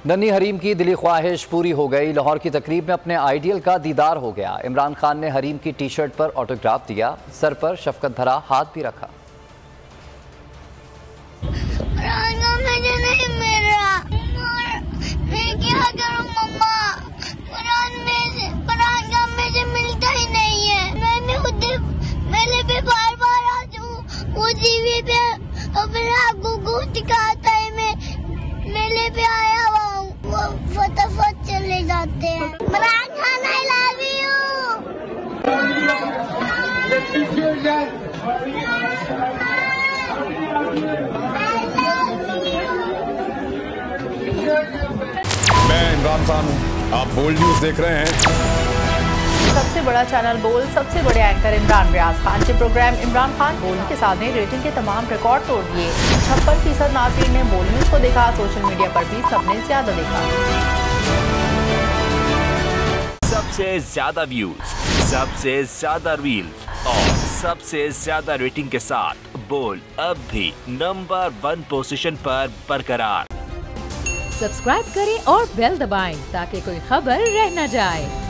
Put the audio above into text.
नन्ही हरीम की दिली ख्वाहिश पूरी हो गई। लाहौर की तकरीब में अपने आइडियल का दीदार हो गया। इमरान खान ने हरीम की टी शर्ट पर ऑटोग्राफ दिया, सर पर शफकत भरा हाथ भी रखा। मिलता ही नहीं है। मैंने मेले पे बार बार आ जाऊं, वो टीवी पे अपने आगू को दिखाता है। मैं मेले पे आया हुआ हूँ, वो फटाफट चले जाते हैं। इमरान खान आई लव मैं इमरान खान हूँ, आप बोल्ड न्यूज देख रहे हैं। सबसे बड़ा चैनल बोल, सबसे बड़े एंकर इमरान रियाज खान के प्रोग्राम इमरान खान बोल के साथ ने रेटिंग के तमाम रिकॉर्ड तोड़ दिए। 56% नाज़रीन ने बोल न्यूज को देखा। सोशल मीडिया पर भी सबने ज्यादा देखा। सबसे ज्यादा व्यूज, सबसे ज्यादा रील्स और सबसे ज्यादा रेटिंग के साथ बोल अब भी नंबर 1 पोजीशन पर बरकरार। सब्सक्राइब करें और बेल दबाएं ताकि कोई खबर रह न जाए।